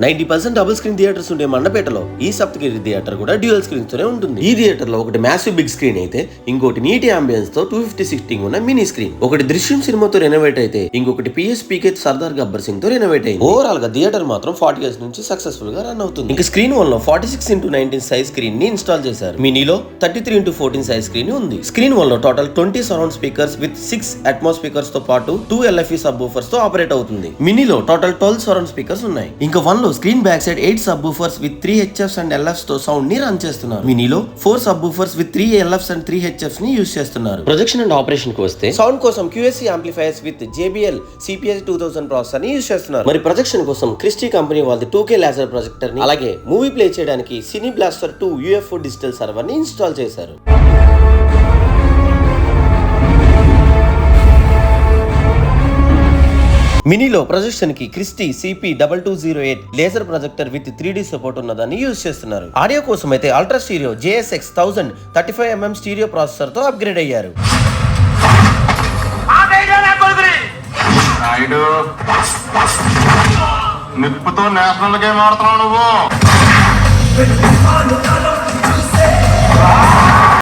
90% double screen theatres ఉండే మండపేటలో ఈ Saptagiri theatre కూడా డ్యూయల్ స్క్రీన్స్ తోనే ఉంటుంది. ఈ థియేటర్ లో ఒకటి మ్యాసివ్ బిగ్ స్క్రీన్ అయితే ఇంకోటి నీటి అంబియన్స్ తో 250 సిట్టింగ్ ఉన్న మినీ స్క్రీన్. ఒకటి దృశ్యం సినిమాతో రెనోవేట్ అయితే ఇంకొకటి PSPK సర్దార్ గబ్బర్ సింగ్ తో రెనోవేట్ అయింది. ఓవరాల్ గా థియేటర్ మాత్రం 40 ఇయర్స్ నుంచి సక్సెస్ఫుల్ గా రన్ అవుతుంది. ఇంకా స్క్రీన్ 1 లో 46x19 సైజ్ స్క్రీన్ ని ఇన్స్టాల్ చేశారు. మినీలో 33x14 సైజ్ స్క్రీన్ ఉంది. స్క్రీన్ 1 లో total 20 surround speakers with 6 Atmos speakers తో పాటు 2 LFE సబ్ వూఫర్స్ తో ఆపరేట్ అవుతుంది. మినీలో టోటల్ 12 సరౌండ్ స్పీకర్స్ ఉన్నాయి. ఇంకా 1 లో screen back side 8 sub woofers with 3 HFs and LFs తో సౌండ్ ని రన్ చేస్తున్నారు. మినీలో 4 sub woofers with 3 LFs and 3 HFs ని యూస్ చేస్తున్నారు. ప్రొజెక్షన్ అండ్ ఆపరేషన్ కు వస్తే సౌండ్ కోసం QSC amplifiers with JBL CPS 2000 processor ని యూస్ చేస్తున్నారు. మరి ప్రొజెక్షన్ కోసం క్రిస్టీ కంపెనీ వాళ్ళది 2K లేజర్ ప్రొజెక్టర్ ని అలాగే మూవీ ప్లే చేయడానికి cine blaster 2 UFO digital server ని ఇన్స్టాల్ చేశారు. మినీలో ప్రొజెక్షన్ కి Christie CP2208 laser projector with 3D support ఉన్నదాన్ని యూజ్ చేస్తున్నారు. ఆడియో కోసం అయితే ultra stereo JSX 1000 35mm stereo processor తో అప్గ్రేడ్ అయ్యారు. నిప్పుతో నేషనల్ గేమ్ ఆడుతున్నావు నువ్వు.